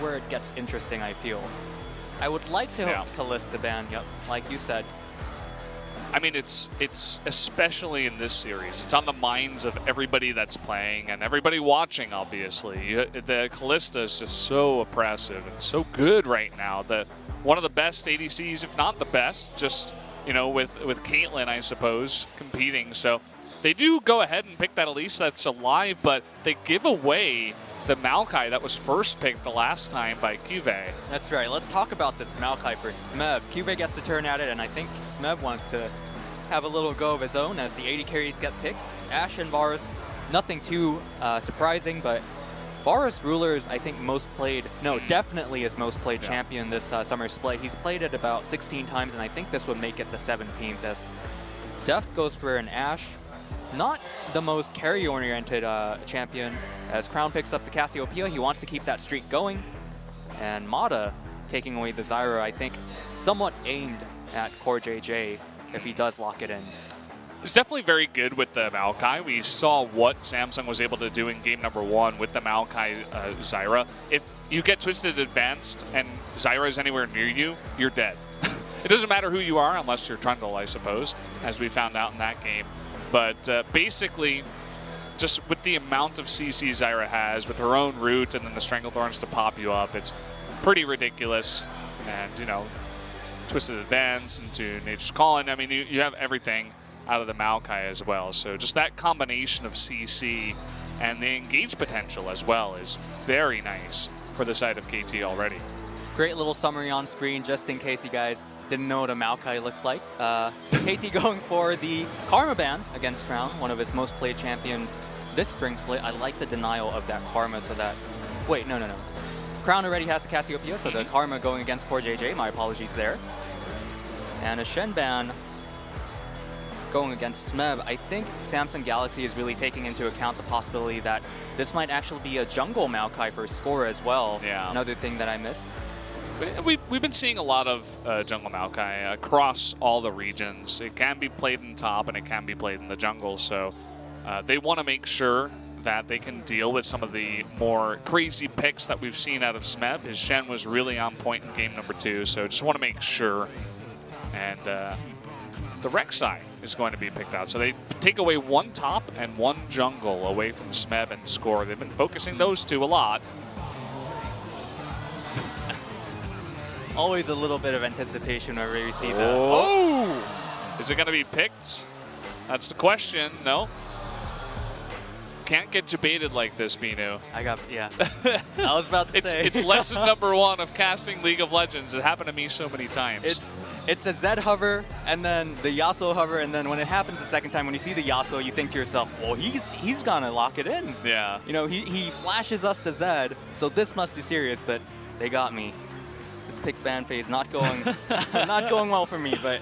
where it gets interesting, I feel. I would like to Kalista ban, like you said. I mean, it's especially in this series. It's on the minds of everybody that's playing and everybody watching, obviously. The Kalista is just so oppressive and so good right now. One of the best ADCs, if not the best, just, you know, with Caitlyn, I suppose, competing. So they do go ahead and pick that Elise that's alive, but they give away the Maokai that was first picked the last time by Cuvée. That's right. Let's talk about this Maokai for Smeb. Cuvée gets to turn at it, and I think Smeb wants to have a little go of his own as the AD carries get picked. Ashe and Varus, nothing too surprising, but Varus Ruler's, I think, definitely his most played champion this summer split. He's played it about 16 times, and I think this would make it the 17th as Deft goes for an Ashe. Not the most carry-oriented champion, as Crown picks up the Cassiopeia. He wants to keep that streak going. And Mata taking away the Zyra, I think, somewhat aimed at Core JJ if he does lock it in. It's definitely very good with the Maokai. We saw what Samsung was able to do in game number 1 with the Maokai Zyra. If you get Twisted Advanced and Zyra is anywhere near you, you're dead. It doesn't matter who you are unless you're Trundle, I suppose, as we found out in that game. But basically, just with the amount of CC Zyra has, with her own root and then the Stranglethorns to pop you up, it's pretty ridiculous. And, you know, Twisted Advance into Nature's Calling. I mean, you have everything out of the Maokai as well. So just that combination of CC and the engage potential as well is very nice for the side of KT already. Great little summary on screen, just in case you guys didn't know what a Maokai looked like. KT going for the Karma ban against Crown, one of his most played champions this spring split. I like the denial of that Karma so that... Wait, no. Crown already has the Cassiopeia, so the Karma going against Core JJ. My apologies there. And a Shen ban going against Smeb. I think Samsung Galaxy is really taking into account the possibility that this might actually be a jungle Maokai for score as well. Yeah. Another thing that I missed. We've been seeing a lot of jungle Maokai across all the regions. It can be played in top and it can be played in the jungle, so they want to make sure that they can deal with some of the more crazy picks that we've seen out of Smeb. His Shen was really on point in game number 2, so just want to make sure. And the Rek'Sai is going to be picked out. So they take away one top and one jungle away from Smeb and Score. They've been focusing those two a lot. Always a little bit of anticipation whenever you see that. Oh! Is it going to be picked? That's the question. No. Can't get debated like this, Binu. I was about to say. It's lesson number 1 of casting League of Legends. It happened to me so many times. It's a Zed hover, and then the Yasuo hover, and then when it happens the second time, when you see the Yasuo, you think to yourself, well, he's gonna lock it in. Yeah. You know, he flashes us the Zed, so this must be serious, but they got me. This pick ban phase not going well for me, but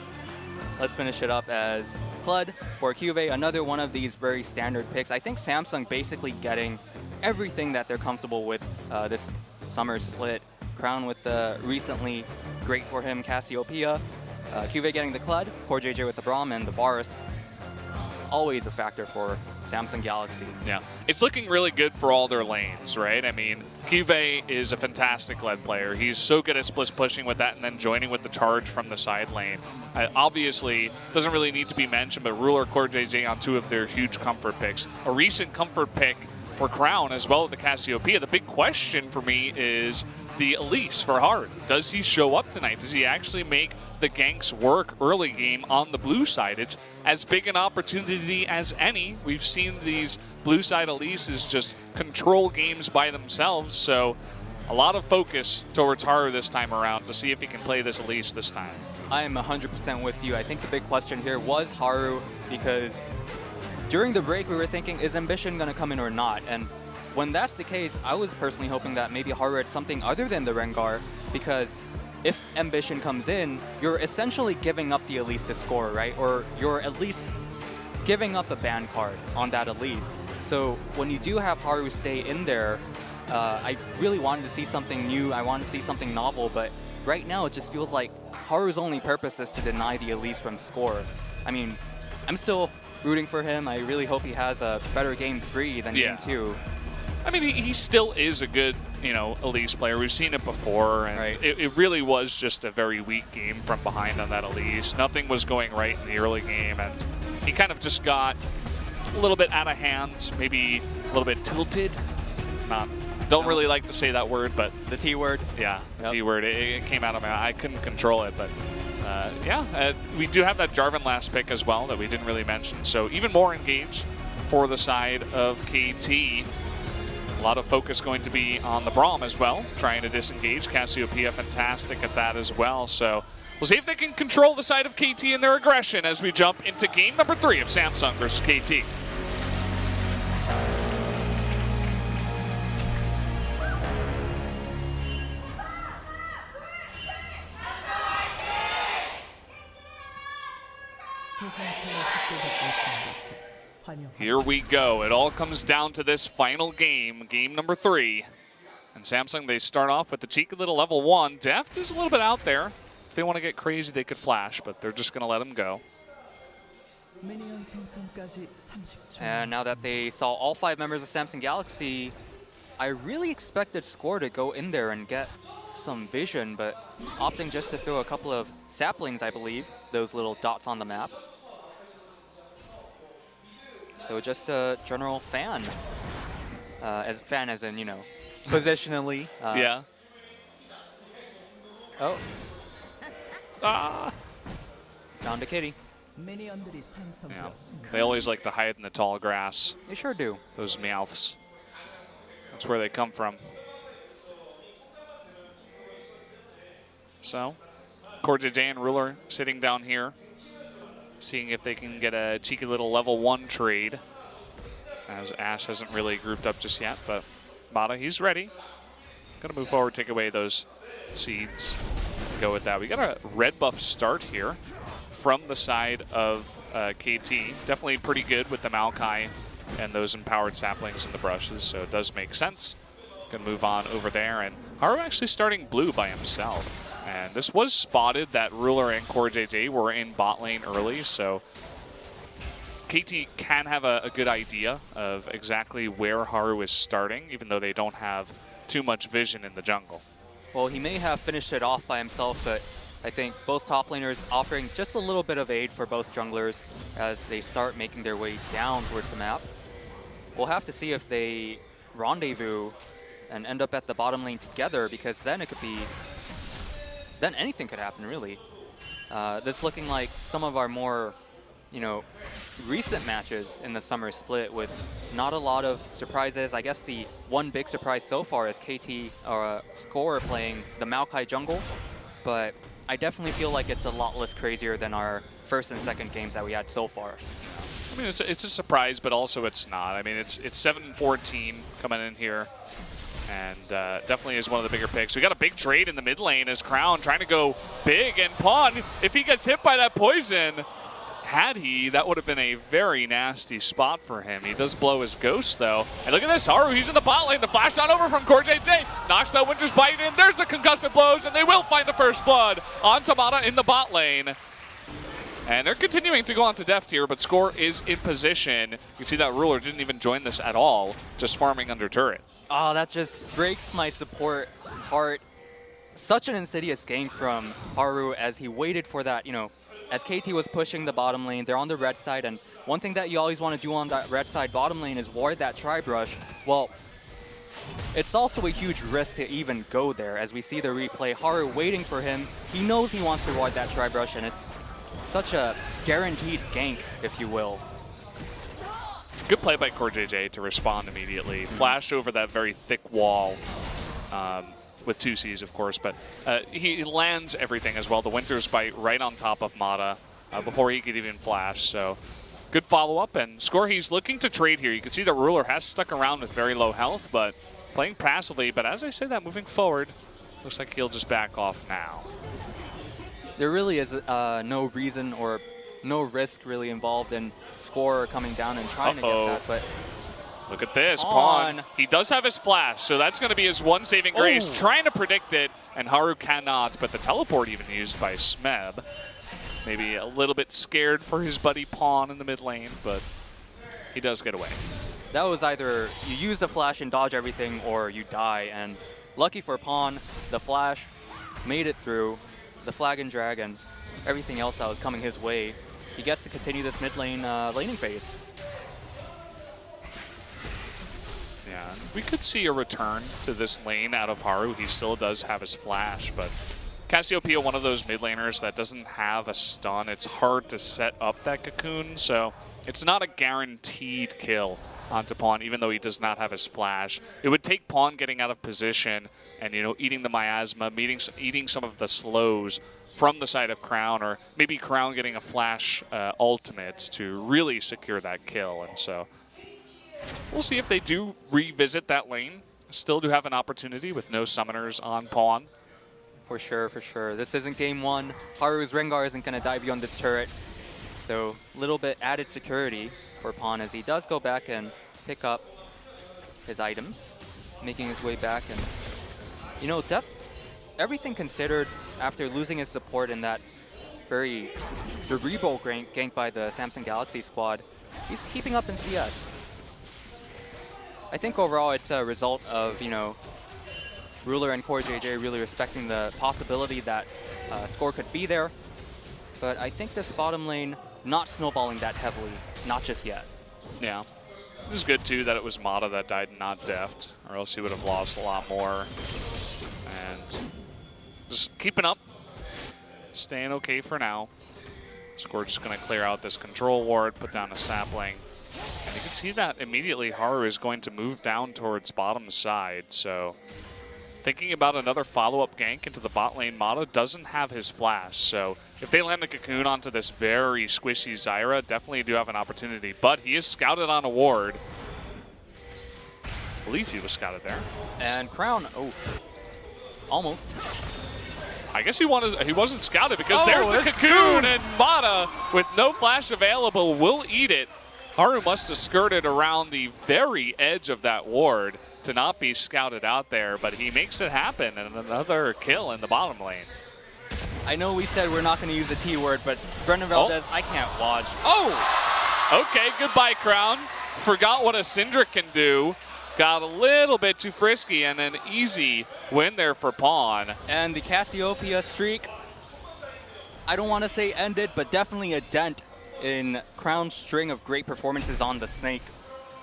let's finish it up as Clud for Cuvée, another one of these very standard picks. I think Samsung basically getting everything that they're comfortable with this summer split. Crown with the recently great for him Cassiopeia, Cuvée getting the Clud, Core JJ with the Braum, and the Varus. Always a factor for Samsung Galaxy. Yeah, it's looking really good for all their lanes, right? I mean, Cuvée is a fantastic lead player. He's so good at split pushing with that and then joining with the charge from the side lane. Obviously, doesn't really need to be mentioned, but Ruler, Core JJ on 2 of their huge comfort picks. A recent comfort pick for Crown as well as the Cassiopeia. The big question for me is the Elise for Hard. Does he show up tonight? Does he actually make the ganks work early game on the blue side? It's as big an opportunity as any. We've seen these blue side Elises just control games by themselves, so a lot of focus towards Haru this time around to see if he can play this Elise this time. I am 100% with you. I think the big question here was Haru, because during the break we were thinking, is Ambition going to come in or not? And when that's the case, I was personally hoping that maybe Haru had something other than the Rengar, because if Ambition comes in, you're essentially giving up the Elise to Score, right? Or you're at least giving up a ban card on that Elise. So when you do have Haru stay in there, I really wanted to see something new. I wanted to see something novel, but right now it just feels like Haru's only purpose is to deny the Elise from Score. I mean, I'm still rooting for him. I really hope he has a better game 3 than game 2. I mean, he still is a good, Elise player. We've seen it before, and right. it really was just a very weak game from behind on that Elise. Nothing was going right in the early game, and he kind of just got a little bit out of hand, maybe a little bit tilted. Don't really like to say that word, but the T word. Yeah, the T word. It came out of my. I couldn't control it, but we do have that Jarvan last pick as well that we didn't really mention. So even more engaged for the side of KT. A lot of focus going to be on the Braum as well, trying to disengage. Cassiopeia fantastic at that as well. So we'll see if they can control the side of KT and their aggression as we jump into game number 3 of Samsung versus KT. Here we go. It all comes down to this final game, game number 3. And Samsung, they start off with the cheeky little level 1. Deft is a little bit out there. If they want to get crazy, they could flash, but they're just going to let him go. And now that they saw all 5 members of Samsung Galaxy, I really expected Score to go in there and get some vision, but opting just to throw a couple of saplings, I believe, those little dots on the map. So just a general fan, as in, positionally. Yeah. Oh. Ah. Down to Kitty. Yeah. They always like to hide in the tall grass. They sure do. Those Meowths. That's where they come from. So, CoreJJ and Ruler sitting down here, seeing if they can get a cheeky little level 1 trade, as Ash hasn't really grouped up just yet, but Mata, he's ready. Gonna move forward, take away those seeds, go with that. We got a red buff start here from the side of KT. Definitely pretty good with the Maokai and those empowered saplings and the brushes, so it does make sense. Gonna move on over there, and Haru actually starting blue by himself. And this was spotted that Ruler and CoreJJ were in bot lane early, so KT can have a good idea of exactly where Haru is starting, even though they don't have too much vision in the jungle. Well, he may have finished it off by himself, but I think both top laners offering just a little bit of aid for both junglers as they start making their way down towards the map. We'll have to see if they rendezvous and end up at the bottom lane together, because then it could be... then anything could happen, really. This looking like some of our more, recent matches in the summer split with not a lot of surprises. I guess the one big surprise so far is KT or Score playing the Maokai jungle, but I definitely feel like it's a lot less crazier than our first and second games that we had so far. I mean, it's a surprise, but also it's not. I mean, it's 7-14 coming in here. And definitely is one of the bigger picks. We got a big trade in the mid lane as Crown trying to go big, and Pawn, if he gets hit by that poison, that would have been a very nasty spot for him. He does blow his ghost though. And look at this, Haru, he's in the bot lane. The flash on over from CoreJJ. Knocks that Winter's Bite in. There's the concussive blows, and they will find the first blood on Tamata in the bot lane. And they're continuing to go on to Deft here, but Score is in position. You can see that Ruler didn't even join this at all, just farming under turret. Oh, that just breaks my support heart. Such an insidious gank from Haru as he waited for that, as KT was pushing the bottom lane. They're on the red side, and one thing that you always want to do on that red side bottom lane is ward that tri-brush. Well, it's also a huge risk to even go there. As we see the replay, Haru waiting for him. He knows he wants to ward that tri-brush, and it's such a guaranteed gank, if you will. Good play by CoreJJ to respond immediately. Flash over that very thick wall with 2 Cs, of course, but he lands everything as well. The Winter's Bite right on top of Mata before he could even flash. So good follow-up, and Score, he's looking to trade here. You can see the Ruler has stuck around with very low health, but playing passively. But as I say that, moving forward, looks like he'll just back off now. There really is no reason or no risk really involved in Score coming down and trying to get that, but look at this, Pawn. He does have his flash, so that's going to be his one saving grace. Trying to predict it, and Haru cannot, but the teleport even used by Smeb. Maybe a little bit scared for his buddy Pawn in the mid lane, but he does get away. that was either you use the flash and dodge everything or you die. And lucky for Pawn, the flash made it through the flag and drag and everything else that was coming his way. He gets to continue this mid lane laning phase. Yeah, we could see a return to this lane out of Haru. He still does have his flash, but Cassiopeia, one of those mid laners that doesn't have a stun. It's hard to set up that cocoon, so it's not a guaranteed kill onto Pawn, even though he does not have his flash. It would take Pawn getting out of position and, you know, eating the miasma, eating some of the slows from the side of Crown, or maybe Crown getting a flash ultimate to really secure that kill. And so we'll see if they do revisit that lane. Still do have an opportunity with no summoners on Pawn. For sure, for sure. This isn't game one. Haru's Rengar isn't going to dive beyond the turret. So a little bit added security for Pawn as he does go back and pick up his items, making his way back. And, you know, everything considered, after losing his support in that very cerebral gank by the Samsung Galaxy squad, he's keeping up in CS. I think overall it's a result of, you know, Ruler and Core JJ really respecting the possibility that score could be there. But I think this bottom lane not snowballing that heavily, not just yet. Yeah. It was good, too, that it was Mata that died, not Deft, or else he would have lost a lot more. And just keeping up, staying okay for now. Score just going to clear out this control ward, put down a sapling. And you can see that immediately Haru is going to move down towards bottom side, so thinking about another follow-up gank into the bot lane. Mata doesn't have his flash, so if they land a cocoon onto this very squishy Zyra, definitely do have an opportunity. But he is scouted on a ward. I believe he was scouted there. And Crown, oh, almost. I guess he wasn't scouted because there's the cocoon, and Mata, with no flash available, will eat it. Haru must have skirted around the very edge of that ward to not be scouted out there, but he makes it happen, and another kill in the bottom lane. I know we said we're not going to use the T word, but Brendan Valdez, I can't watch. Oh! Okay, goodbye, Crown. Forgot what a Syndra can do. Got a little bit too frisky, and an easy win there for Pawn. And the Cassiopeia streak, I don't want to say ended, but definitely a dent in Crown's string of great performances on the Snake,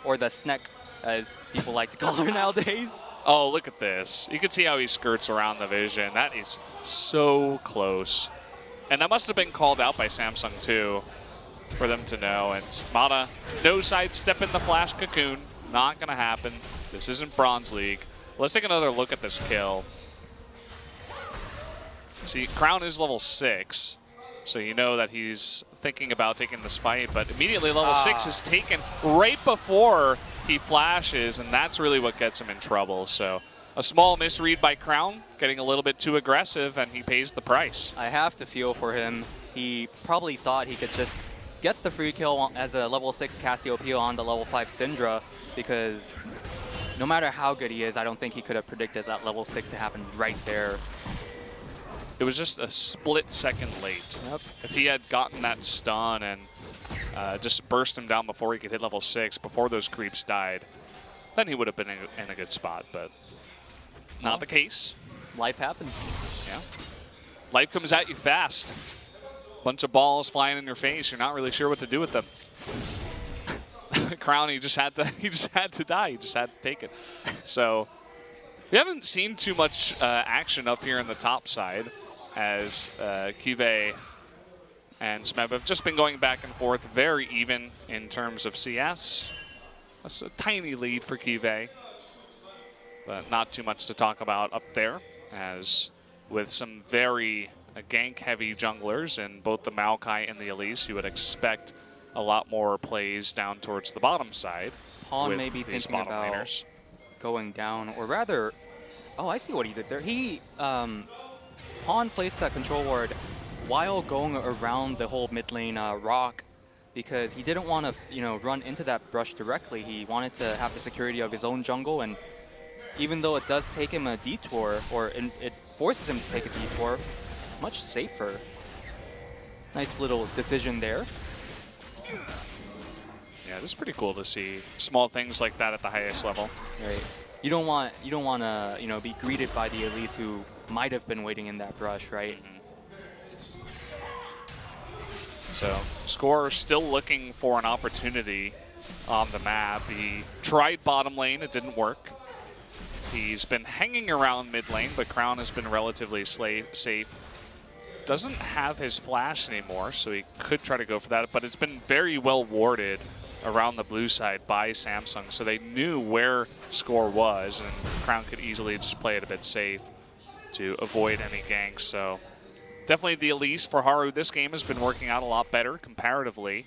or the Snek, as people like to call her nowadays. Oh, look at this. You can see how he skirts around the vision. That is so close. And that must have been called out by Samsung, too, for them to know. And Mata, no sidestep in the flash cocoon. Not going to happen. This isn't Bronze League. Let's take another look at this kill. See, Crown is level 6, so you know that he's thinking about taking the spite, but immediately level 6 is taken right before he flashes, and that's really what gets him in trouble. So a small misread by Crown, getting a little bit too aggressive, and he pays the price. I have to feel for him. He probably thought he could just get the free kill as a level 6 Cassiopeia on the level 5 Syndra, because no matter how good he is, I don't think he could have predicted that level 6 to happen right there. It was just a split second late. Yep. If he had gotten that stun and just burst him down before he could hit level 6, before those creeps died, then he would have been in a good spot, but not the case. Life happens. Yeah. Life comes at you fast. Bunch of balls flying in your face. You're not really sure what to do with them. Crown, he just had to die. He just had to take it. So we haven't seen too much action up here in the top side, as Kive and Smeb have just been going back and forth, very even in terms of CS. That's a tiny lead for Kive, but not too much to talk about up there, as with some very gank-heavy junglers in both the Maokai and the Elise, you would expect a lot more plays down towards the bottom side. Pawn may be thinking about laners going down, or rather, oh, I see what he did there. He, Pawn placed that control ward while going around the whole mid lane rock, because he didn't want to, you know, run into that brush directly. He wanted to have the security of his own jungle, and even though it does take him a detour, or it forces him to take a detour, much safer. Nice little decision there. Yeah, it's pretty cool to see small things like that at the highest level. Right. You don't want to be greeted by the Elise who might have been waiting in that brush, right? So Score still looking for an opportunity on the map. He tried bottom lane, it didn't work. He's been hanging around mid lane, but Crown has been relatively safe. Doesn't have his flash anymore, so he could try to go for that, but it's been very well warded around the blue side by Samsung, so they knew where Score was, and Crown could easily just play it a bit safe to avoid any ganks. So definitely the Elise for Haru this game has been working out a lot better comparatively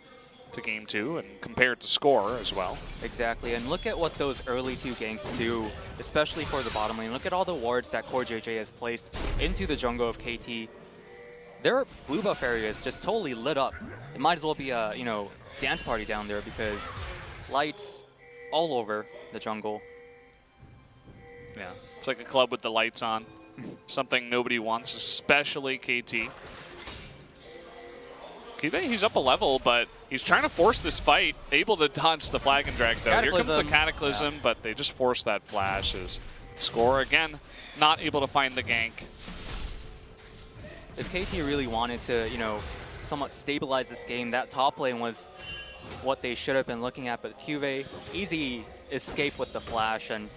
to Game 2 and compared to Score as well. Exactly, and look at what those early 2 ganks do, especially for the bottom lane. Look at all the wards that CoreJJ has placed into the jungle of KT. Their blue buff area is just totally lit up. It might as well be a, dance party down there because lights all over the jungle. Yeah, it's like a club with the lights on. Something nobody wants, especially KT. Kibe, he's up a level, but he's trying to force this fight. Able to dodge the flag and drag, though. Cataclysm. Here comes the Cataclysm, yeah. But they just force that flash. As Score, again, not able to find the gank. If KT really wanted to, somewhat stabilize this game, that top lane was what they should have been looking at, but Cuvée, easy escape with the flash, and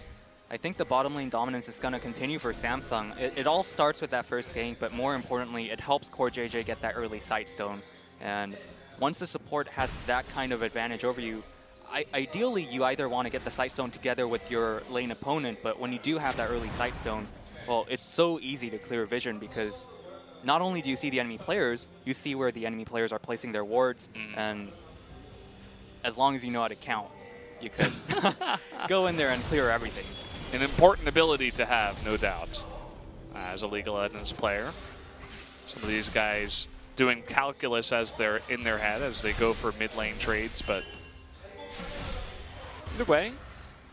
I think the bottom lane dominance is going to continue for Samsung. It all starts with that first gank, but more importantly, it helps CoreJJ get that early sightstone. And once the support has that kind of advantage over you, ideally you either want to get the sightstone together with your lane opponent, but when you do have that early sightstone, well, it's so easy to clear vision because not only do you see the enemy players, you see where the enemy players are placing their wards, and as long as you know how to count, you could go in there and clear everything. An important ability to have, no doubt, as a League of Legends player. Some of these guys doing calculus as they're in their head as they go for mid lane trades, but either way,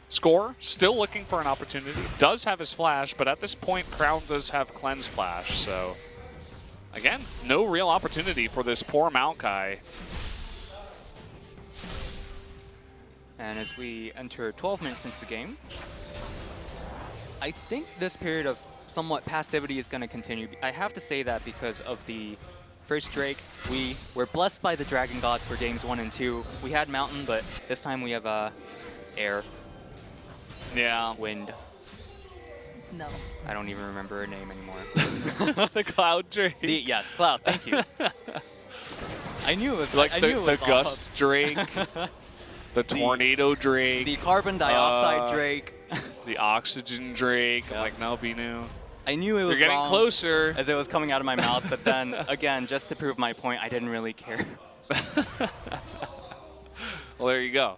Score still looking for an opportunity. Does have his flash, but at this point, Crown does have cleanse flash, so again, no real opportunity for this poor Maokai. And as we enter 12 minutes into the game, I think this period of somewhat passivity is going to continue. I have to say that because of the first Drake. We were blessed by the Dragon Gods for games 1 and 2. We had Mountain, but this time we have Air. Yeah. Wind. No. I don't even remember her name anymore. The Cloud Drake. Yes, Cloud, thank you. I knew it was like the Gust off. Drake, the Tornado Drake, the Carbon Dioxide Drake, the Oxygen Drake. Yep. I'm like, no, Binu. I knew it was You're getting wrong closer as it was coming out of my mouth, but then again, just to prove my point, I didn't really care. Well, there you go.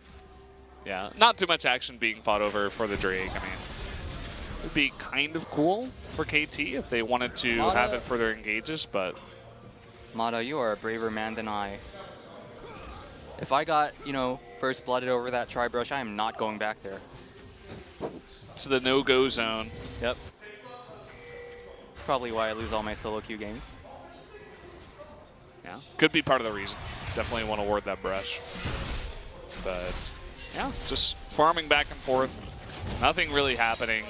Yeah, not too much action being fought over for the Drake. I mean, it would be kind of cool for KT if they wanted to have it for their engages, but Mata, you are a braver man than I. If I got, first blooded over that tri-brush, I am not going back there. It's the no-go zone. Yep. It's probably why I lose all my solo queue games. Yeah, could be part of the reason. Definitely want to ward that brush. But yeah, just farming back and forth. Nothing really happening.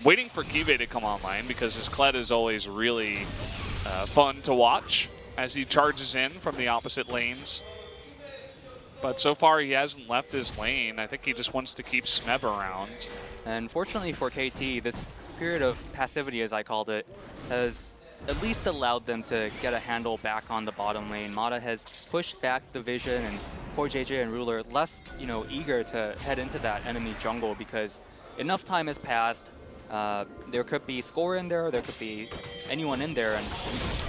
Waiting for Kibe to come online because his Kled is always really fun to watch as he charges in from the opposite lanes. But so far he hasn't left his lane. I think he just wants to keep Smeb around. And fortunately for KT, this period of passivity, as I called it, has at least allowed them to get a handle back on the bottom lane. Mata has pushed back the vision, and CoreJJ and Ruler less, eager to head into that enemy jungle because enough time has passed. There could be Score in there, there could be anyone in there. And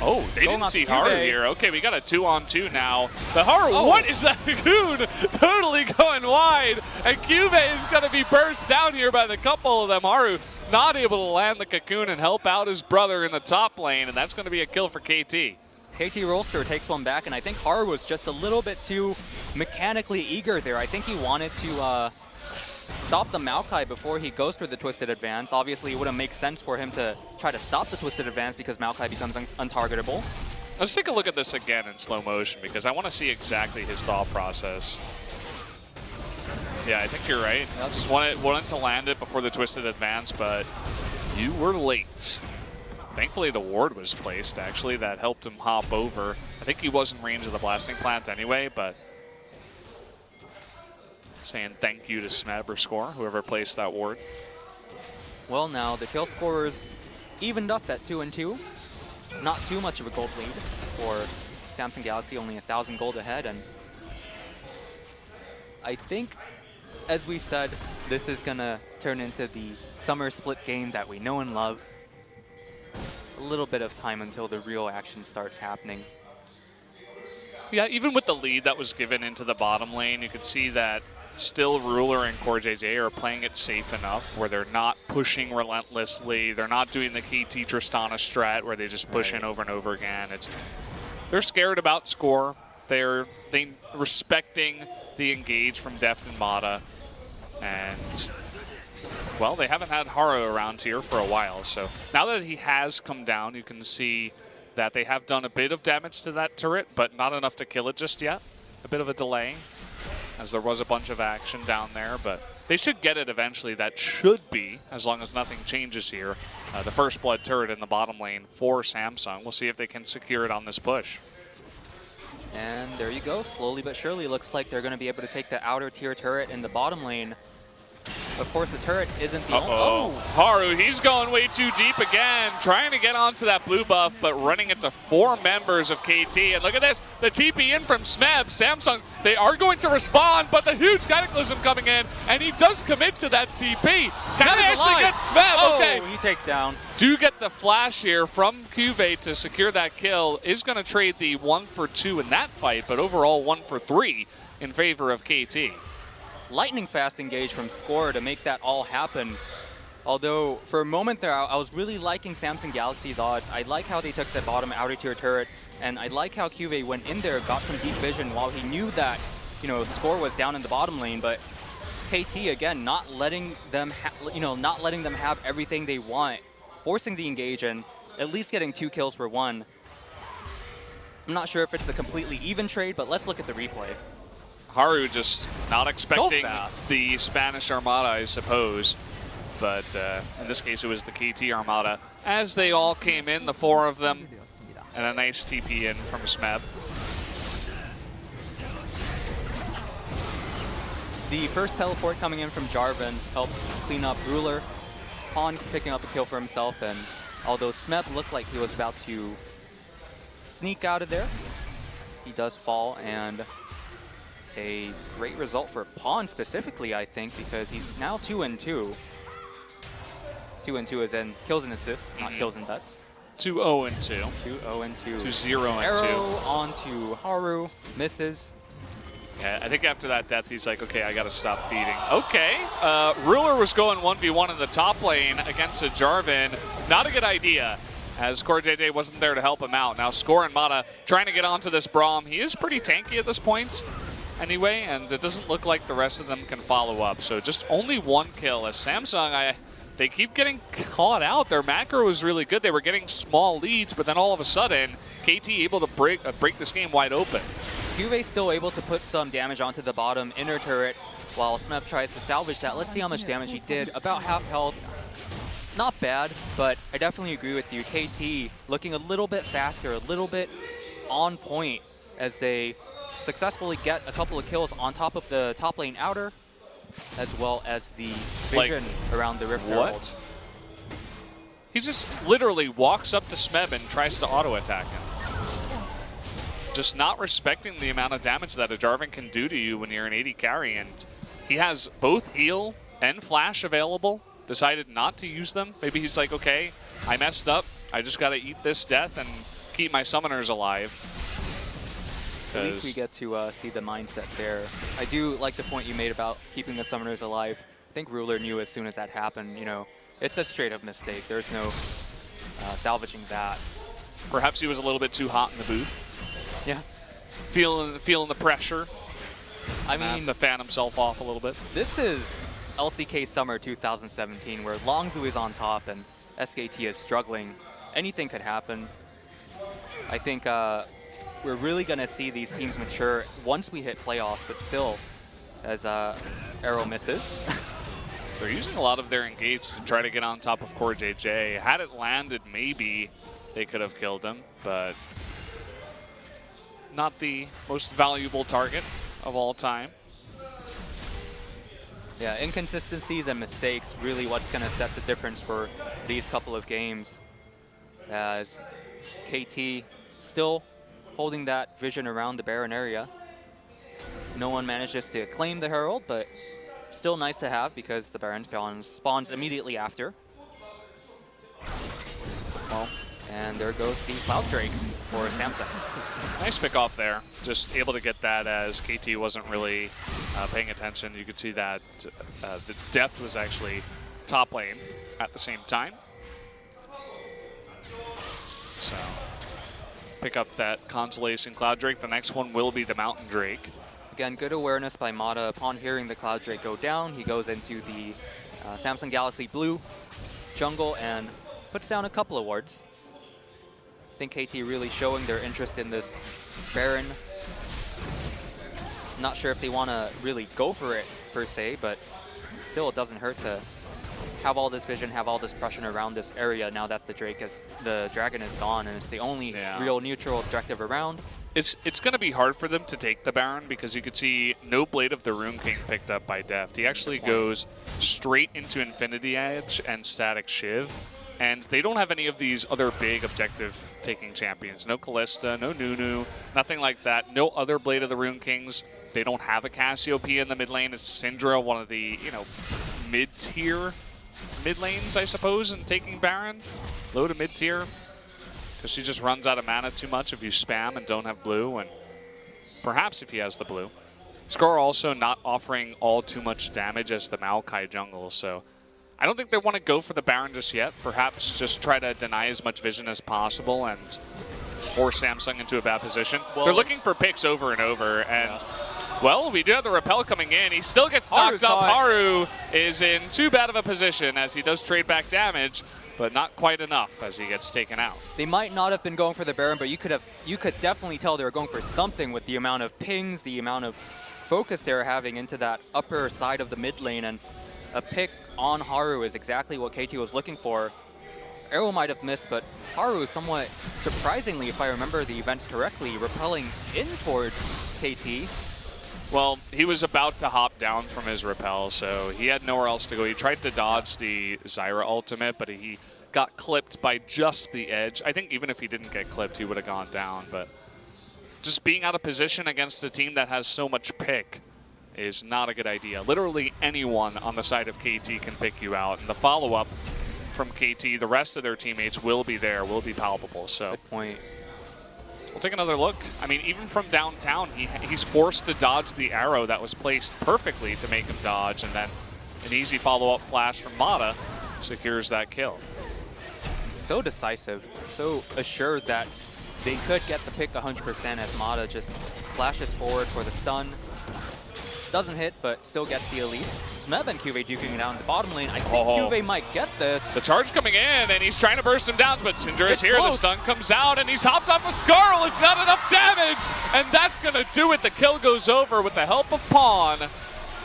oh, they didn't see Haru here. Okay, we got a 2-on-2 now. The Haru, what is that Cocoon? Totally going wide. And Cuvée is going to be burst down here by the couple of them. Haru not able to land the Cocoon and help out his brother in the top lane, and that's going to be a kill for KT. KT Rolster takes one back, and I think Haru was just a little bit too mechanically eager there. I think he wanted to stop the Maokai before he goes for the Twisted Advance. Obviously, it wouldn't make sense for him to try to stop the Twisted Advance because Maokai becomes untargetable. Let's take a look at this again in slow motion because I want to see exactly his thought process. Yeah, I think you're right. I just wanted to land it before the twisted advance, but you were late. Thankfully, the ward was placed, actually. That helped him hop over. I think he was in range of the blasting plant anyway, but saying thank you to Smeb or Score, whoever placed that ward. Well, now the kill scorers evened up at 2-2. Not too much of a gold lead for Samsung Galaxy, only 1,000 gold ahead. And I think, as we said, this is going to turn into the summer split game that we know and love. A little bit of time until the real action starts happening. Yeah, even with the lead that was given into the bottom lane, you could see that still Ruler and CoreJJ are playing it safe enough where they're not pushing relentlessly. They're not doing the KT Tristana strat where they just push in over and over again. They're scared about Score. They're respecting the engage from Deft and Mata. And, well, they haven't had Haru around here for a while. So now that he has come down, you can see that they have done a bit of damage to that turret, but not enough to kill it just yet. A bit of a delay, as there was a bunch of action down there, but they should get it eventually. That should be, as long as nothing changes here, the first blood turret in the bottom lane for Samsung. We'll see if they can secure it on this push. And there you go. Slowly but surely, looks like they're going to be able to take the outer tier turret in the bottom lane. Of course, the turret isn't the only... Oh, Haru, he's going way too deep again, trying to get onto that blue buff, but running into 4 members of KT. And look at this, the TP in from Smeb. Samsung, they are going to respond, but the huge Cataclysm coming in, and he does commit to that TP. Can they actually get Smeb? Oh, okay. He takes down. Do get the flash here from Cuvée to secure that kill. Is going to trade the 1 for 2 in that fight, but overall 1 for 3 in favor of KT. Lightning fast engage from Score to make that all happen. Although, for a moment there, I was really liking Samsung Galaxy's odds. I like how they took the bottom outer tier turret, and I like how Cuvée went in there, got some deep vision while he knew that, you know, Score was down in the bottom lane, but KT, again, not letting them have everything they want, forcing the engage and at least getting 2 kills per 1. I'm not sure if it's a completely even trade, but let's look at the replay. Haru just not expecting So the Spanish Armada, I suppose. But in this case, it was the KT Armada. As they all came in, the 4 of them, and a nice TP in from Smeb. The first teleport coming in from Jarvan helps clean up Ruler. Pawn picking up a kill for himself, and although Smeb looked like he was about to sneak out of there, he does fall, and a great result for Pawn specifically, I think, because he's now 2-2. 2-2 is in kills and assists, not kills and deaths. 2-0-2. 2-0-2. 2-0-2. Arrow onto Haru, misses. Yeah, I think after that death, he's like, okay, I got to stop feeding. Okay, Ruler was going 1v1 in the top lane against a Jarvan. Not a good idea, as CoreJJ wasn't there to help him out. Now Score and Mata trying to get onto this Braum. He is pretty tanky at this point anyway, and it doesn't look like the rest of them can follow up. So just only 1 kill, as Samsung, they keep getting caught out. Their macro was really good. They were getting small leads, but then all of a sudden, KT able to break this game wide open. Cuvée still able to put some damage onto the bottom inner turret while Smeb tries to salvage that. Let's see how much damage he did. About half health. Not bad, but I definitely agree with you. KT looking a little bit faster, a little bit on point as they successfully get a couple of kills on top of the top lane outer, as well as the vision around the Rift Herald. What? He just literally walks up to Smeb and tries to auto-attack him. Just not respecting the amount of damage that a Jarvan can do to you when you're an 80 carry, and he has both heal and flash available. Decided not to use them. Maybe he's like, okay, I messed up. I just got to eat this death and keep my summoners alive. At least we get to see the mindset there. I do like the point you made about keeping the summoners alive. I think Ruler knew as soon as that happened, you know, it's a straight up mistake. There's no salvaging that. Perhaps he was a little bit too hot in the booth. Yeah. Feeling the pressure. I mean, have to fan himself off a little bit. This is LCK Summer 2017, where Longzhu is on top and SKT is struggling. Anything could happen. I think we're really going to see these teams mature once we hit playoffs, but still, as Arrow misses. They're using a lot of their engage to try to get on top of Core JJ. Had it landed, maybe they could have killed him, but not the most valuable target of all time. Yeah, inconsistencies and mistakes really what's going to set the difference for these couple of games. As KT still holding that vision around the Baron area. No one manages to claim the Herald, but still nice to have because the Baron spawns immediately after. Well, and there goes the Cloud Drake for Samsung. Nice pick off there. Just able to get that as KT wasn't really paying attention. You could see that the depth was actually top lane at the same time. So pick up that Constellation Cloud Drake. The next one will be the Mountain Drake. Again, good awareness by Mata. Upon hearing the Cloud Drake go down, he goes into the Samsung Galaxy Blue jungle and puts down a couple of wards. I think KT really showing their interest in this Baron. Not sure if they want to really go for it per se, but still it doesn't hurt to have all this vision, have all this pressure around this area now that the dragon is gone and it's the only real neutral objective around. It's going to be hard for them to take the Baron because you could see no Blade of the Rune King picked up by Deft. He actually goes straight into Infinity Edge and Static Shiv, and they don't have any of these other big objective-taking champions. No Kalista, no Nunu, nothing like that. No other Blade of the Rune Kings. They don't have a Cassiopeia in the mid lane. It's Syndra, one of the, mid-tier mid lanes, I suppose, in taking Baron. Low to mid-tier. Because she just runs out of mana too much if you spam and don't have blue, and perhaps if he has the blue. Score also not offering all too much damage as the Maokai jungle, so I don't think they want to go for the Baron just yet. Perhaps just try to deny as much vision as possible and force Samsung into a bad position. Well, they're looking for picks over and over, and well, we do have the repel coming in. He still gets knocked up. Haru is in too bad of a position as he does trade back damage, but not quite enough as he gets taken out. They might not have been going for the Baron, but you could definitely tell they were going for something with the amount of pings, the amount of focus they were having into that upper side of the mid lane, and a pick on Haru is exactly what KT was looking for. Arrow might have missed, but Haru somewhat surprisingly, if I remember the events correctly, repelling in towards KT. Well, he was about to hop down from his repel, so he had nowhere else to go. He tried to dodge the Zyra ultimate, but he got clipped by just the edge. I think even if he didn't get clipped, he would have gone down. But just being out of position against a team that has so much pick is not a good idea. Literally anyone on the side of KT can pick you out. And the follow-up from KT, the rest of their teammates will be there, will be palpable. So good point. We'll take another look. I mean, even from downtown, he's forced to dodge the arrow that was placed perfectly to make him dodge, and then an easy follow-up flash from Mata secures that kill. So decisive, so assured that they could get the pick 100% as Mata just flashes forward for the stun. Doesn't hit, but still gets the Elise. Smeb and QV duking it out in the bottom lane. I think QV might get this. The charge coming in, and he's trying to burst him down, but Syndra is here. Close. The stun comes out, and he's hopped off a Scarl. It's not enough damage, and that's going to do it. The kill goes over with the help of Pawn.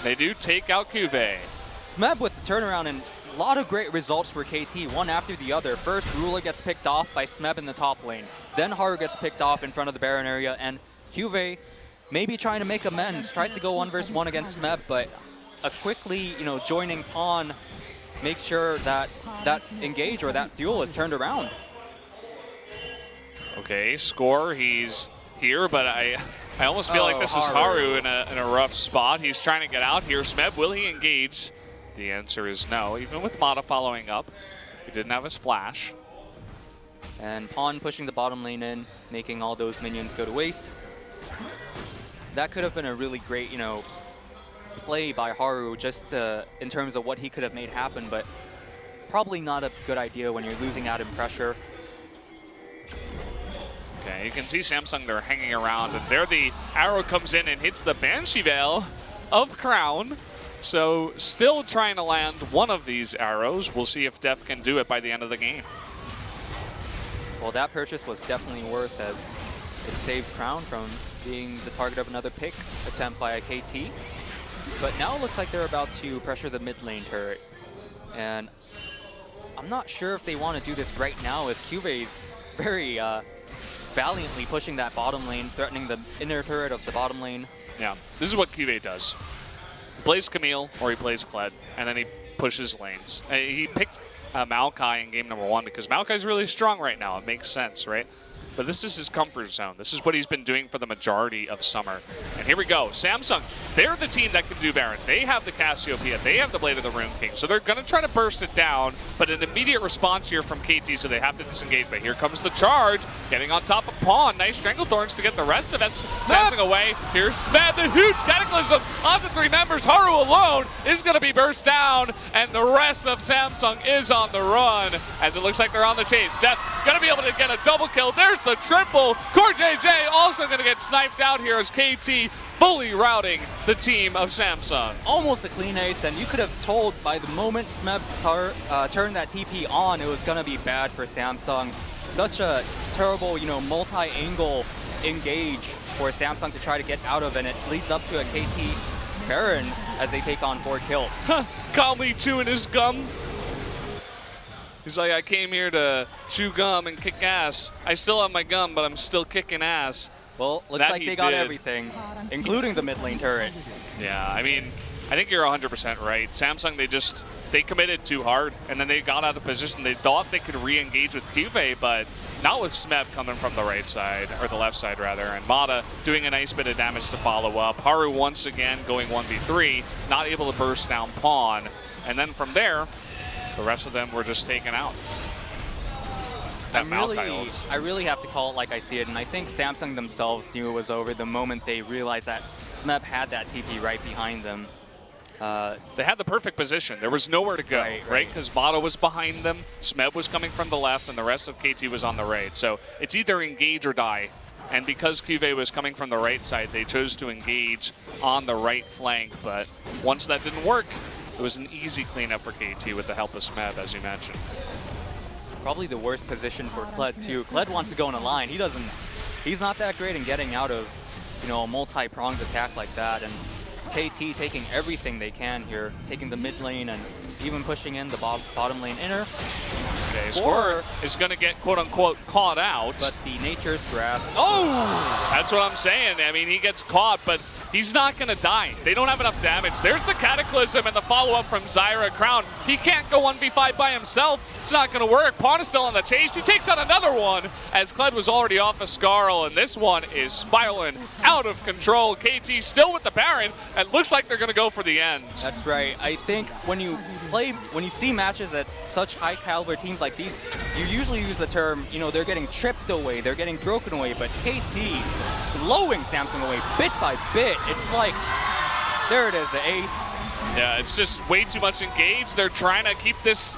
They do take out QV. Smeb with the turnaround, and a lot of great results for KT, one after the other. First, Ruler gets picked off by Smeb in the top lane. Then Haru gets picked off in front of the Baron area, and QV maybe trying to make amends, tries to go 1 versus 1 against Smeb, but a quickly, joining Pawn makes sure that that engage or that duel is turned around. Okay, Score, he's here, but I almost feel like this is Haru in a rough spot. He's trying to get out here. Smeb, will he engage? The answer is no, even with Mata following up. He didn't have his flash. And Pawn pushing the bottom lane in, making all those minions go to waste. That could have been a really great, play by Haru just in terms of what he could have made happen, but probably not a good idea when you're losing out in pressure. Okay, you can see Samsung, they're hanging around, and there the arrow comes in and hits the Banshee Veil of Crown. So still trying to land one of these arrows. We'll see if Def can do it by the end of the game. Well, that purchase was definitely worth as it saves Crown from being the target of another pick attempt by a KT. But now it looks like they're about to pressure the mid lane turret. And I'm not sure if they want to do this right now, as Cuvey's very valiantly pushing that bottom lane, threatening the inner turret of the bottom lane. Yeah, this is what Cuvey does. He plays Camille or he plays Kled, and then he pushes lanes. He picked Maokai in game number 1 because Maokai's really strong right now. It makes sense, right? But this is his comfort zone. This is what he's been doing for the majority of summer. And here we go. Samsung, they're the team that can do Baron. They have the Cassiopeia. They have the Blade of the Rune King. So they're going to try to burst it down, but an immediate response here from KT, so they have to disengage. But here comes the charge, getting on top of Pawn. Nice Stranglethorns to get the rest of Samsung away. Here's Smeb, the huge Cataclysm onto 3 members. Haru alone is going to be burst down, and the rest of Samsung is on the run, as it looks like they're on the chase. Death going to be able to get a double kill. There's the triple. Core JJ also going to get sniped out here as KT fully routing the team of Samsung. Almost a clean ace, and you could have told by the moment Smeb turned that TP on, it was going to be bad for Samsung. Such a terrible, multi-angle engage for Samsung to try to get out of, and it leads up to a KT Baron as they take on 4 kills. Calmly chewing his gum. He's like, I came here to chew gum and kick ass. I still have my gum, but I'm still kicking ass. Well, looks like they got everything, including the mid lane turret. Yeah, I mean, I think you're 100% right. Samsung, they committed too hard, and then they got out of position. They thought they could re-engage with Cuvey, but not with Smeb coming from the right side, or the left side rather, and Mata doing a nice bit of damage to follow up. Haru once again going 1v3, not able to burst down Pawn, and then from there, the rest of them were just taken out. I really have to call it like I see it, and I think Samsung themselves knew it was over the moment they realized that Smeb had that TP right behind them. They had the perfect position. There was nowhere to go, right? Because Mata was behind them, Smeb was coming from the left, and the rest of KT was on the right. So it's either engage or die. And because Cuvey was coming from the right side, they chose to engage on the right flank. But once that didn't work, it was an easy cleanup for KT with the help of Smeb, as you mentioned. Probably the worst position for Kled too. Kled wants to go in a line. He's not that great in getting out of, a multi-pronged attack like that. And KT taking everything they can here, taking the mid lane and even pushing in the bottom lane inner. Okay, Score is going to get quote-unquote caught out. But the Nature's Grasp. Oh! That's what I'm saying. I mean, he gets caught, but he's not going to die. They don't have enough damage. There's the Cataclysm and the follow-up from Zyra Crown. He can't go 1v5 by himself. It's not going to work. Pawn is still on the chase. He takes out another one as Kled was already off of Scarl, and this one is spiraling out of control. KT still with the Baron, and looks like they're going to go for the end. That's right. I think when you see matches at such high caliber teams like these, you usually use the term, they're getting tripped away, they're getting broken away, but KT blowing Samsung away bit by bit. It's like, there it is, the ace. Yeah, it's just way too much engaged. They're trying to keep this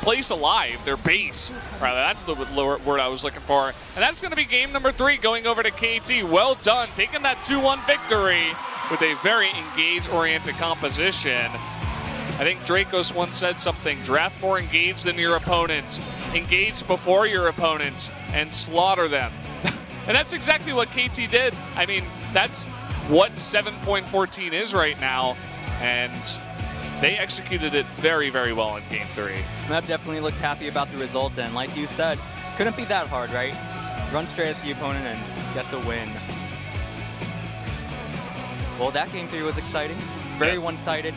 place alive, their base. Rather, that's the word I was looking for. And that's going to be game number 3 going over to KT. Well done, taking that 2-1 victory with a very engaged-oriented composition. I think Dracos once said something, draft more engaged than your opponent, engage before your opponent, and slaughter them. And that's exactly what KT did. I mean, that's what 7.14 is right now, and they executed it very, very well in Game 3. Smeb definitely looks happy about the result, and like you said, couldn't be that hard, right? Run straight at the opponent and get the win. Well, that Game 3 was exciting, very one-sided.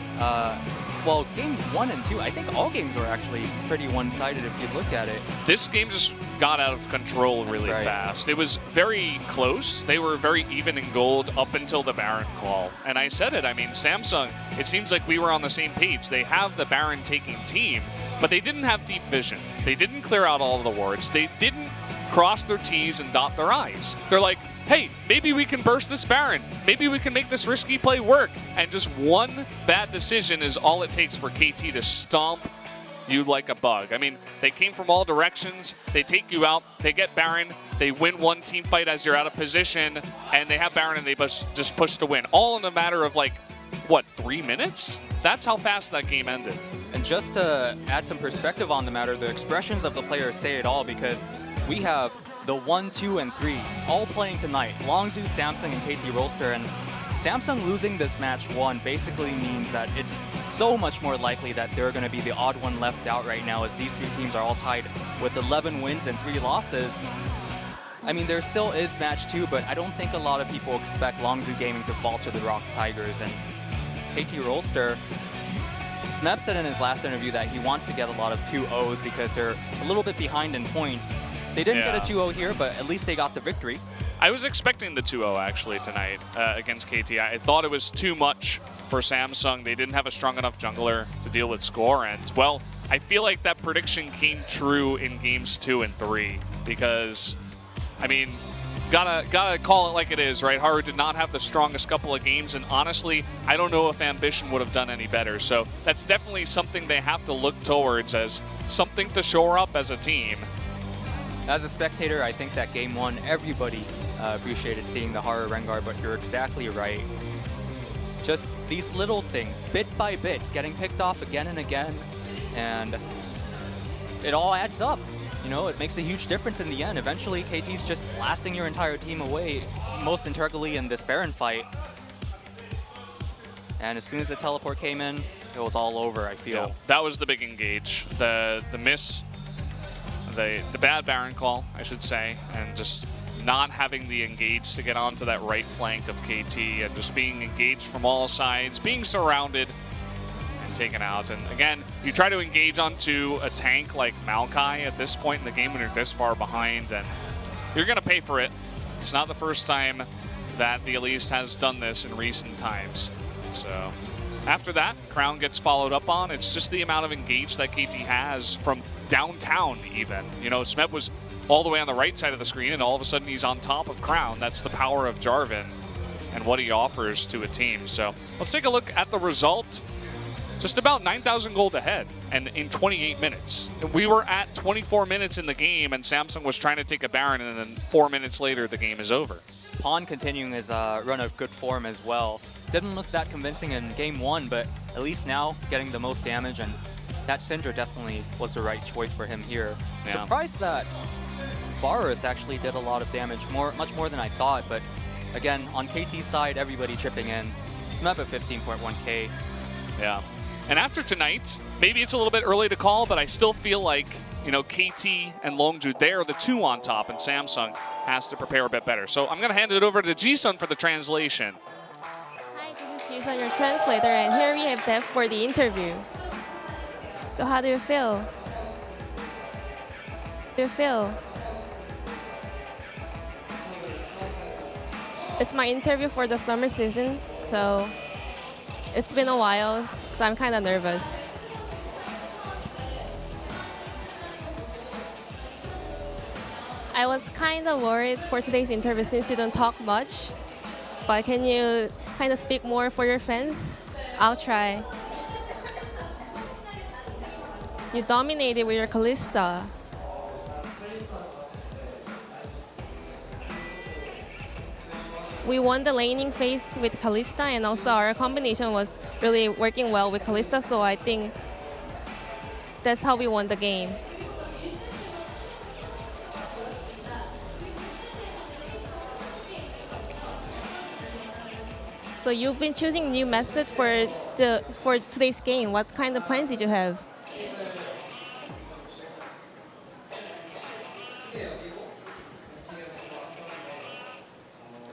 Well, games 1 and 2, I think all games were actually pretty one-sided if you look at it. This game just got out of control really fast. It was very close. They were very even in gold up until the Baron call. And I said it, I mean, Samsung, it seems like we were on the same page. They have the Baron taking team, but they didn't have deep vision. They didn't clear out all of the wards. They didn't cross their T's and dot their I's. They're like, hey, maybe we can burst this Baron. Maybe we can make this risky play work. And just one bad decision is all it takes for KT to stomp you like a bug. I mean, they came from all directions. They take you out. They get Baron. They win one team fight as you're out of position. And they have Baron and they just push to win. All in a matter of like, what, 3 minutes? That's how fast that game ended. And just to add some perspective on the matter, the expressions of the players say it all, because we have the 1, 2, and 3 all playing tonight. Longzhu, Samsung, and KT Rolster. And Samsung losing this match 1 basically means that it's so much more likely that they're going to be the odd one left out right now, as these 3 teams are all tied with 11 wins and 3 losses. I mean, there still is match 2, but I don't think a lot of people expect Longzhu Gaming to fall to the Rocks Tigers. And KT Rolster, Smeb said in his last interview that he wants to get a lot of 2-0s because they're a little bit behind in points. They didn't get a 2-0 here, but at least they got the victory. I was expecting the 2-0 actually tonight against KT. I thought it was too much for Samsung. They didn't have a strong enough jungler to deal with score. And, well, I feel like that prediction came true in games 2 and 3 because, I mean, gotta call it like it is, right? Haru did not have the strongest couple of games, and honestly, I don't know if Ambition would have done any better. So that's definitely something they have to look towards as something to shore up as a team. As a spectator, I think that game 1, everybody appreciated seeing the Haru Rengar, but you're exactly right. Just these little things, bit by bit, getting picked off again and again, and it all adds up. You know, it makes a huge difference in the end. Eventually, KT's just blasting your entire team away, most integrally in this Baron fight. And as soon as the teleport came in, it was all over, I feel. Yeah, that was the big engage. The miss, the bad Baron call, I should say, and just not having the engage to get onto that right flank of KT and just being engaged from all sides, being surrounded and taken out. And again, you try to engage onto a tank like Maokai at this point in the game when you're this far behind, and you're going to pay for it. It's not the first time that the Elise has done this in recent times. So after that, Crown gets followed up on. It's just the amount of engage that KT has from downtown even. You know, Smeb was all the way on the right side of the screen, and all of a sudden he's on top of Crown. That's the power of Jarvan and what he offers to a team. So let's take a look at the result. Just about 9,000 gold ahead, and in 28 minutes. We were at 24 minutes in the game, and Samsung was trying to take a Baron, and then 4 minutes later, the game is over. Pawn continuing his run of good form as well. Didn't look that convincing in game 1, but at least now getting the most damage, and that Syndra definitely was the right choice for him here. Yeah. Surprised that Varus actually did a lot of damage, much more than I thought, but again, on KT's side, everybody chipping in. Smeb at 15.1k. Yeah. And after tonight, maybe it's a little bit early to call, but I still feel like, you know, KT and Longzhu, they're the 2 on top, and Samsung has to prepare a bit better. So I'm going to hand it over to Ji-sun for the translation. Hi, this is Ji-sun, your translator, and here we have Dev for the interview. So how do you feel? How do you feel? It's my interview for the summer season, so it's been a while, so I'm kind of nervous. I was kind of worried for today's interview since you don't talk much, but can you kind of speak more for your fans? I'll try. You dominated with your Kalista. We won the laning phase with Kalista, and also our combination was really working well with Kalista, so I think that's how we won the game. So you've been choosing new methods for today's game. What kind of plans did you have?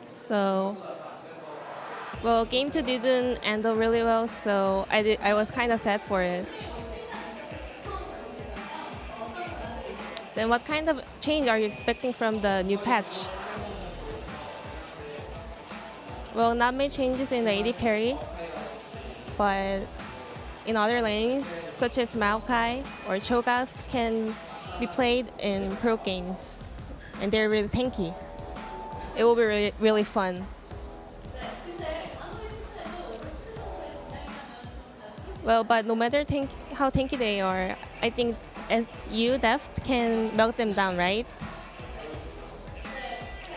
So, well, game 2 didn't end up really well, so I was kind of sad for it. Then what kind of change are you expecting from the new patch? Well, not many changes in the AD carry, but in other lanes, such as Maokai or Cho'Gath, can be played in pro games, and they're really tanky. It will be really, really fun. Well, but no matter how tanky they are, I think as you, Deft, can melt them down, right?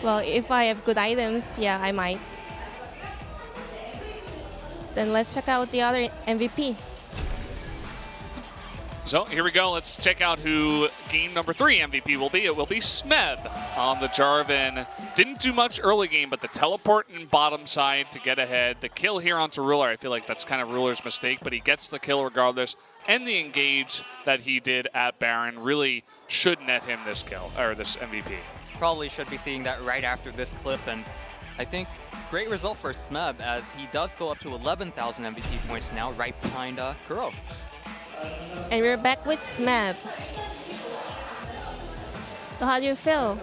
Well, if I have good items, yeah, I might. Then let's check out the other MVP. So here we go. Let's check out who game number 3 MVP will be. It will be Smeb on the Jarvan. Didn't do much early game, but the teleport in bottom side to get ahead. The kill here onto Ruler, I feel like that's kind of Ruler's mistake, but he gets the kill regardless. And the engage that he did at Baron really should net him this kill, or this MVP. Probably should be seeing that right after this clip, and I think great result for Smeb as he does go up to 11,000 MVP points now, right behind Kuro. And we're back with Smeb. So how do you feel?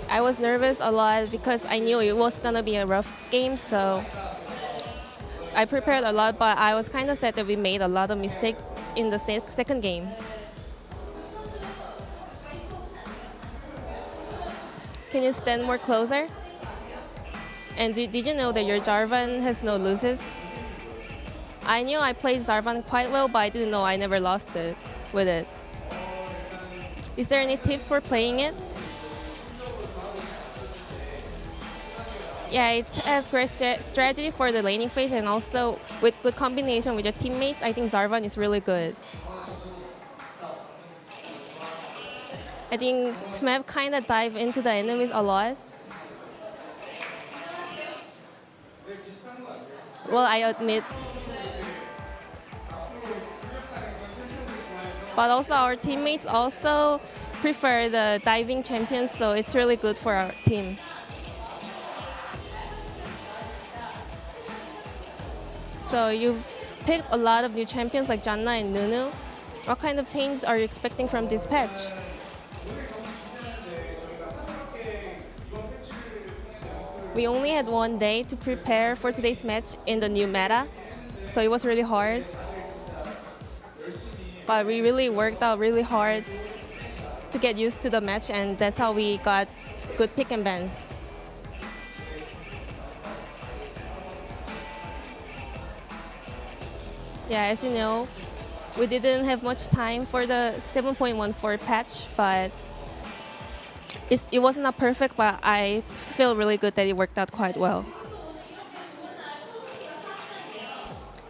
I was nervous a lot because I knew it was gonna be a rough game, so I prepared a lot, but I was kind of sad that we made a lot of mistakes in the second game. Can you stand more closer? And did you know that your Jarvan has no loses? I knew I played Jarvan quite well, but I didn't know I never lost it with it. Is there any tips for playing it? Yeah, it has great strategy for the laning phase, and also with good combination with your teammates, I think Jarvan is really good. I think Smeb kind of dive into the enemies a lot. Well, I admit. But also our teammates also prefer the diving champions, so it's really good for our team. So you've picked a lot of new champions like Janna and Nunu. What kind of change are you expecting from this patch? We only had one day to prepare for today's match in the new meta, so it was really hard. But we really worked out really hard to get used to the match, and that's how we got good pick and bans. Yeah, as you know, we didn't have much time for the 7.14 patch, but it wasn't a perfect, but I feel really good that it worked out quite well.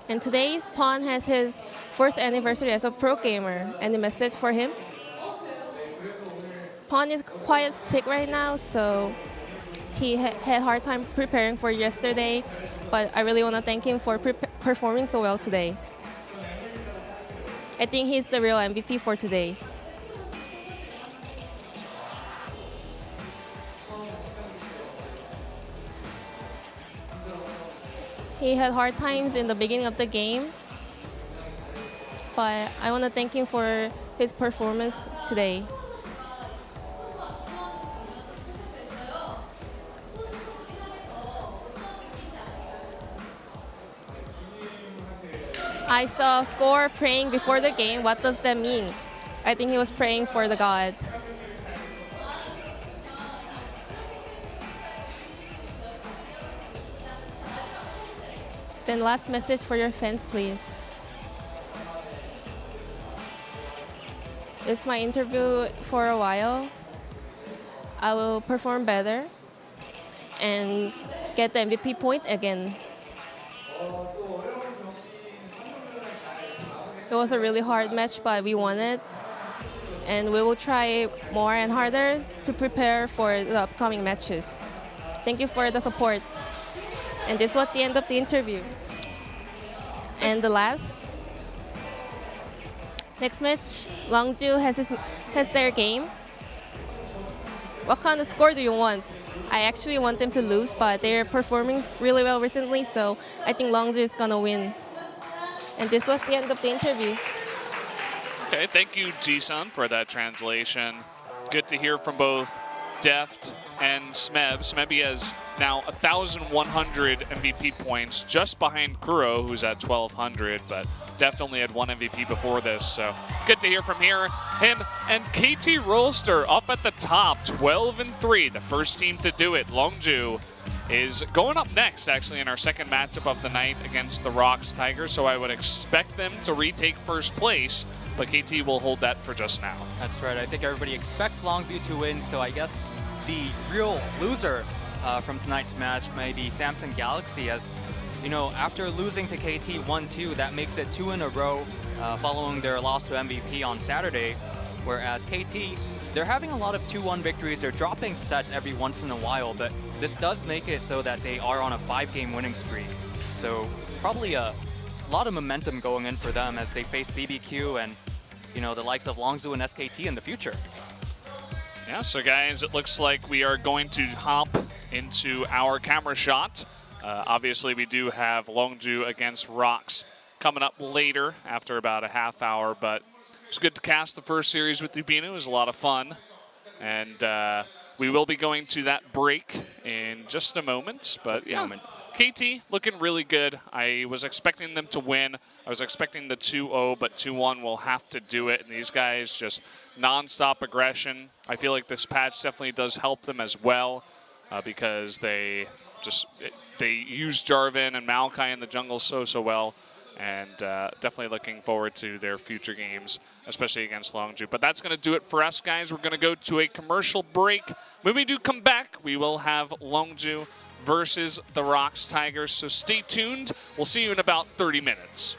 And today's Pawn has his first anniversary as a pro gamer. Any message for him? Pawn is quite sick right now, so he had a hard time preparing for yesterday, but I really want to thank him for performing so well today. I think he's the real MVP for today. He had hard times in the beginning of the game, but I want to thank him for his performance today. I saw Score praying before the game. What does that mean? I think he was praying for the god. Then last message for your fans, please. It's my interview for a while. I will perform better and get the MVP point again. It was a really hard match, but we won it. And we will try more and harder to prepare for the upcoming matches. Thank you for the support. And this was the end of the interview. And the last. Next match, Longju has their game. What kind of score do you want? I actually want them to lose, but they're performing really well recently, so I think Longju is gonna win. And this was the end of the interview. Okay, thank you, Ji-sun, for that translation. Good to hear from both Deft and Smeb. Smeb has now 1,100 MVP points, just behind Kuro, who's at 1,200, but Deft only had one MVP before this, so good to hear from him. And KT Rolster up at the top, 12-3, the first team to do it. Longju is going up next, actually, in our second matchup of the night against the Rocks Tigers, so I would expect them to retake first place, but KT will hold that for just now. That's right. I think everybody expects Longzu to win, so I guess the real loser from tonight's match may be Samsung Galaxy, as you know, after losing to KT 1-2, that makes it 2 in a row following their loss to MVP on Saturday. Whereas KT, they're having a lot of 2-1 victories. They're dropping sets every once in a while, but this does make it so that they are on a 5-game winning streak. So probably a lot of momentum going in for them as they face BBQ and, you know, the likes of Longzhu and SKT in the future. Yeah, so guys, it looks like we are going to hop into our camera shot. Obviously, we do have Longzhu against Rocks coming up later after about a half hour, but it's good to cast the first series with Dubino. It was a lot of fun. And we will be going to that break in just a moment. But yeah, KT looking really good. I was expecting them to win. I was expecting the 2-0, but 2-1 will have to do it. And these guys just non-stop aggression. I feel like this patch definitely does help them as well because they use Jarvan and Maokai in the jungle so well. And definitely looking forward to their future games, especially against Longzhu. But that's going to do it for us, guys. We're going to go to a commercial break. When we do come back, we will have Longzhu versus the Rocks Tigers. So stay tuned. We'll see you in about 30 minutes.